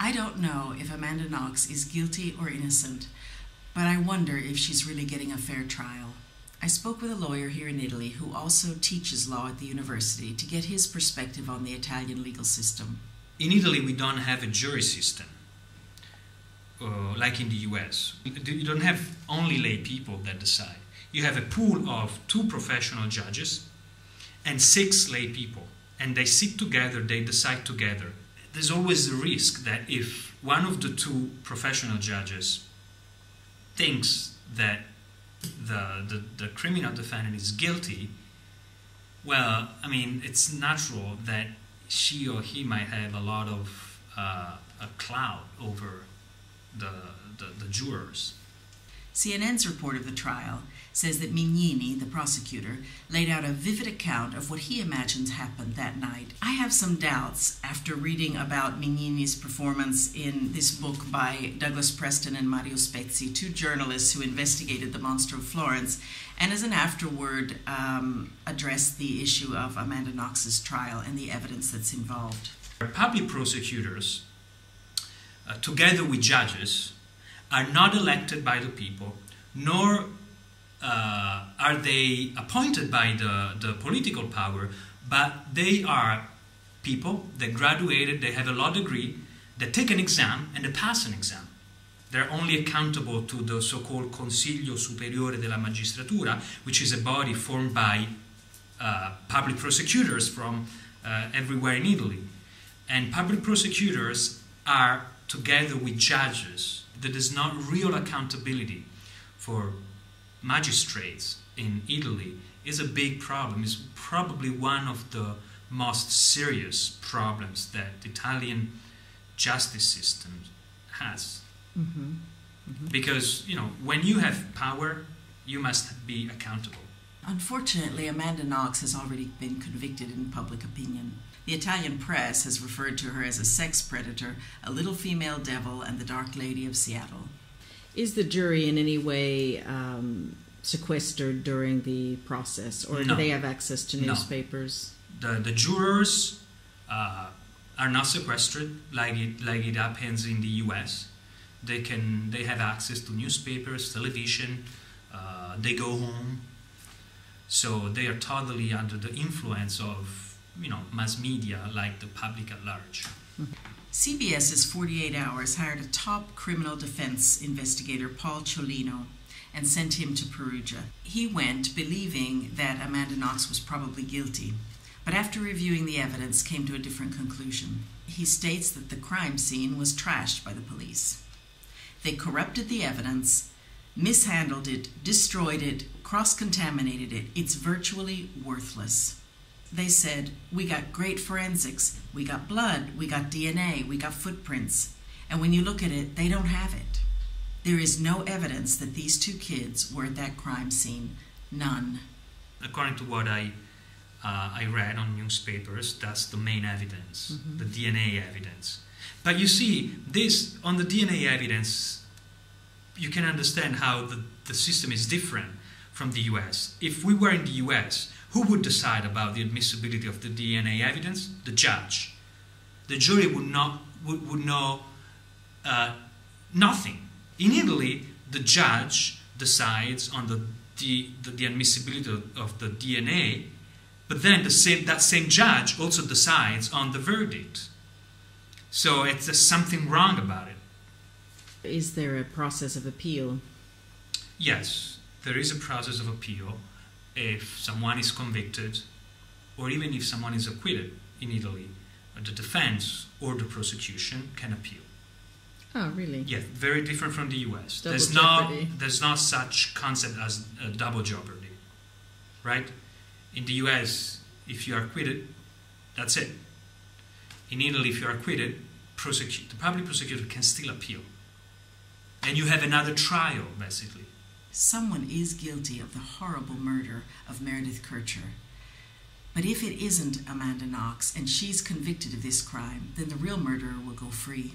I don't know if Amanda Knox is guilty or innocent, but I wonder if she's really getting a fair trial. I spoke with a lawyer here in Italy who also teaches law at the university to get his perspective on the Italian legal system. In Italy, we don't have a jury system, like in the US. You don't have only lay people that decide. You have a pool of 2 professional judges and 6 lay people, and they sit together, they decide together. There's always the risk that if one of the 2 professional judges thinks that the criminal defendant is guilty, well, I mean, it's natural that she or he might have a lot of a cloud over the jurors. CNN's report of the trial says that Mignini, the prosecutor, laid out a vivid account of what he imagines happened that night. I have some doubts after reading about Mignini's performance in this book by Douglas Preston and Mario Spezzi, 2 journalists who investigated the Monster of Florence, and as an afterword addressed the issue of Amanda Knox's trial and the evidence that's involved. Public prosecutors, together with judges, are not elected by the people, nor are they appointed by the political power, but they are people that graduated, they have a law degree, they take an exam and they pass an exam. They're only accountable to the so-called Consiglio Superiore della Magistratura, which is a body formed by public prosecutors from everywhere in Italy. And public prosecutors are together with judges. There is not real accountability for magistrates in Italy. Is a big problem. It's probably one of the most serious problems that the Italian justice system has. Mm-hmm. Mm-hmm. Because, you know, when you have power, you must be accountable. Unfortunately, Amanda Knox has already been convicted in public opinion. The Italian press has referred to her as a sex predator, a little female devil, and the Dark Lady of Seattle. Is the jury in any way sequestered during the process, or do they have access to newspapers? No. The jurors are not sequestered like it happens in the US. They have access to newspapers, television. They go home, so they are totally under the influence of mass media, like the public at large. CBS's 48 Hours hired a top criminal defense investigator, Paul Ciolino, and sent him to Perugia. He went believing that Amanda Knox was probably guilty, but after reviewing the evidence came to a different conclusion. He states that the crime scene was trashed by the police. They corrupted the evidence, mishandled it, destroyed it, cross-contaminated it. It's virtually worthless. They said, we got great forensics, we got blood, we got DNA, we got footprints. And when you look at it, they don't have it. There is no evidence that these 2 kids were at that crime scene. None. According to what I read on newspapers, that's the main evidence, the DNA evidence. But you see, on the DNA evidence, you can understand how the system is different from the US. If we were in the US, who would decide about the admissibility of the DNA evidence? The judge. The jury would know nothing. In Italy, the judge decides on the admissibility of the DNA, but then that same judge also decides on the verdict. So there's something wrong about it. Is there a process of appeal? Yes, there is a process of appeal. If someone is convicted, or even if someone is acquitted in Italy, the defense or the prosecution can appeal. Oh, really? Yeah, very different from the US. There's not such concept as double jeopardy, right? In the US, if you are acquitted, that's it. In Italy, if you are acquitted, the public prosecutor can still appeal. And you have another trial, basically. Someone is guilty of the horrible murder of Meredith Kercher. But if it isn't Amanda Knox and she's convicted of this crime, then the real murderer will go free.